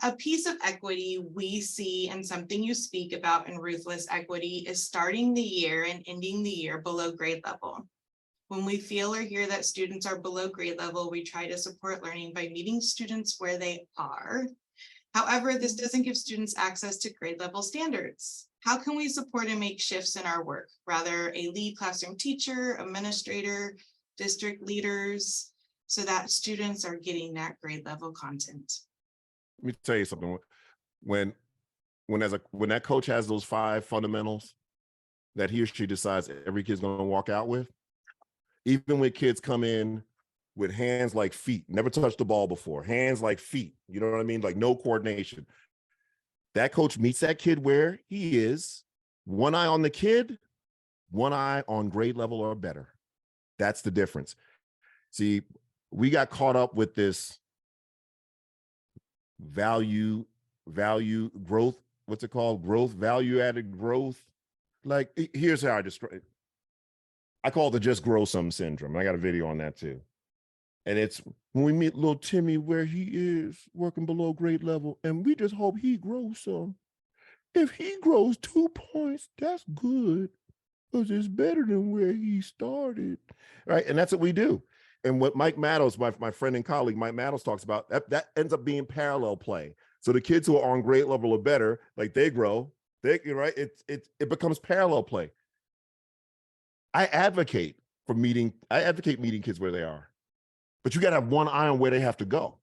a piece of equity we see, and something you speak about in Ruthless Equity, is starting the year and ending the year below grade level. When we feel or hear that students are below grade level, we try to support learning by meeting students where they are. However, this doesn't give students access to grade level standards. How can we support and make shifts in our work? Rather, a lead classroom teacher, administrator, district leaders, so that students are getting that grade level content. Let me tell you something. When that coach has those 5 fundamentals that he or she decides every kid's going to walk out with, even when kids come in with hands like feet, never touched the ball before, hands like feet, you know what I mean? Like no coordination. That coach meets that kid where he is, one eye on the kid, one eye on grade level or better. That's the difference. See, we got caught up with this value growth, what's it called? Growth, value added growth. Like, here's how I describe it. I call it the just grow some syndrome. I got a video on that too. And it's when we meet little Timmy where he is working below grade level, and we just hope he grows some. If he grows 2 points, that's good, because it's better than where he started, right? And that's what we do. And what Mike Maddow's, my friend and colleague, Mike Maddow's talks about, that ends up being parallel play. So the kids who are on grade level or better, like they grow, right? It becomes parallel play. I advocate meeting kids where they are, but you got to have one eye on where they have to go.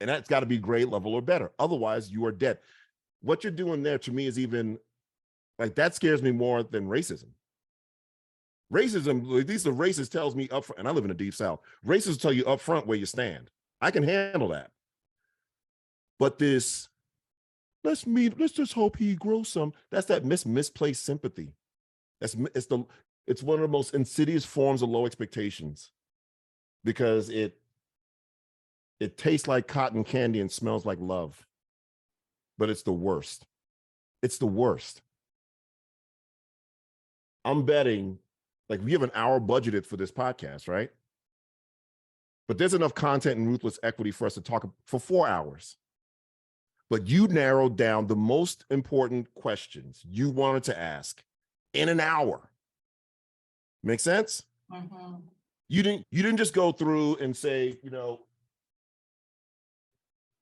And that's got to be grade level or better. Otherwise you are dead. What you're doing there to me is even like, that scares me more than racism. Racism, at least the racist tells me up front, and I live in the deep South, racists tell you up front where you stand. I can handle that. But this, let's just hope he grows some, that's that misplaced sympathy. It's one of the most insidious forms of low expectations, because it tastes like cotton candy and smells like love, but it's the worst. It's the worst. I'm betting, like, we have an hour budgeted for this podcast, right? But there's enough content in Ruthless Equity for us to talk for 4 hours. But you narrowed down the most important questions you wanted to ask in an hour. Make sense? Mm-hmm. You didn't just go through and say, well,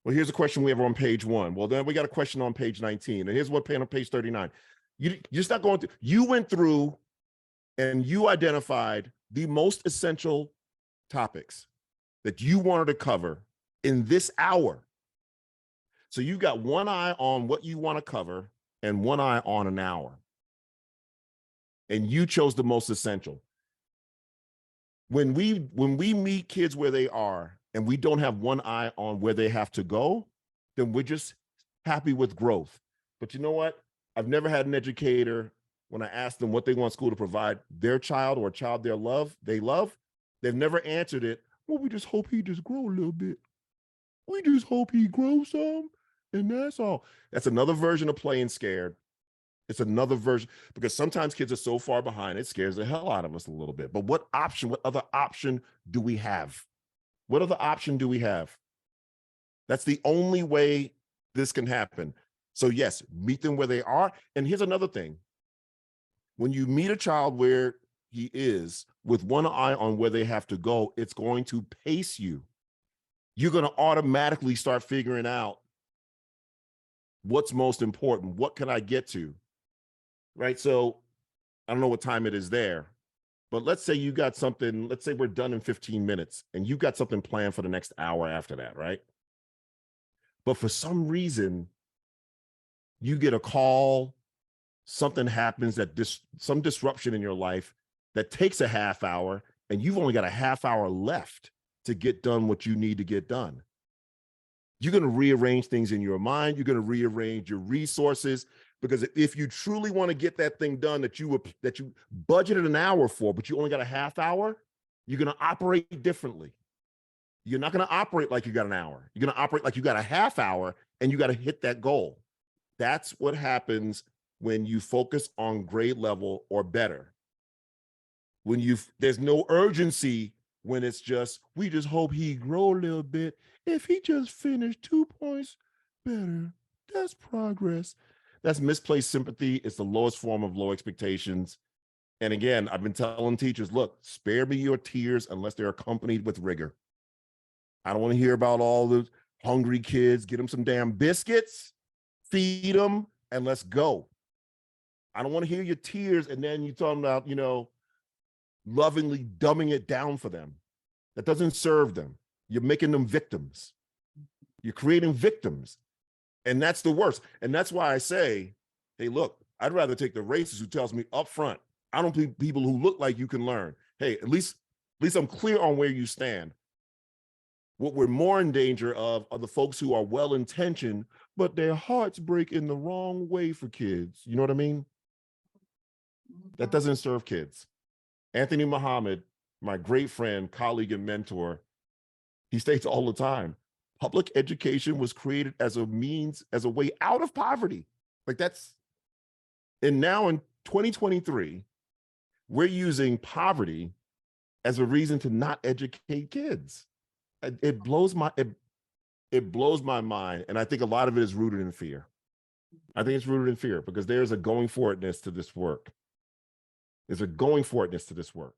here's a question we have on page 1. Well, then we got a question on page 19. And here's what on page 39. You're just not going through. You went through and you identified the most essential topics that you wanted to cover in this hour. So you got one eye on what you want to cover and one eye on an hour. And you chose the most essential. When we meet kids where they are and we don't have one eye on where they have to go, then we're just happy with growth. But you know what? I've never had an educator, when I ask them what they want school to provide their child or a child they love, they've never answered it. Well, we just hope he just grow a little bit. We just hope he grows some, and that's all. That's another version of playing scared. It's another version, because sometimes kids are so far behind, it scares the hell out of us a little bit. But what other option do we have? What other option do we have? That's the only way this can happen. So yes, meet them where they are. And here's another thing. When you meet a child where he is with one eye on where they have to go, it's going to pace you. You're going to automatically start figuring out what's most important. What can I get to? Right? So I don't know what time it is there, but let's say you got something, let's say we're done in 15 minutes and you got something planned for the next hour after that, right? But for some reason, you get a call, something happens, some disruption in your life that takes a half hour, and you've only got a half hour left to get done what you need to get done. You're going to rearrange things in your mind. You're going to rearrange your resources, because if you truly want to get that thing done that you budgeted an hour for, but you only got a half hour, you're going to operate differently. You're not going to operate like you got an hour. You're going to operate like you got a half hour, and you got to hit that goal. That's what happens when you focus on grade level or better. When there's no urgency, when it's just, we just hope he grow a little bit. If he just finished 2 points, better. That's progress. That's misplaced sympathy. It's the lowest form of low expectations. And again, I've been telling teachers, look, spare me your tears unless they're accompanied with rigor. I don't want to hear about all the hungry kids. Get them some damn biscuits, feed them, and let's go. I don't want to hear your tears and then you talking about, lovingly dumbing it down for them. That doesn't serve them. You're making them victims. You're creating victims. And that's the worst. And that's why I say, hey, look, I'd rather take the racist who tells me up front, I don't think people who look like you can learn. Hey, at least I'm clear on where you stand. What we're more in danger of are the folks who are well-intentioned, but their hearts break in the wrong way for kids. You know what I mean? That doesn't serve kids. Anthony Muhammad, my great friend, colleague, and mentor, he states all the time, public education was created as a means, as a way out of poverty. Like that's, and now in 2023, we're using poverty as a reason to not educate kids. It blows my mind. And I think a lot of it is rooted in fear. I think it's rooted in fear because there's a going for itness to this work. There's a going for itness to this work.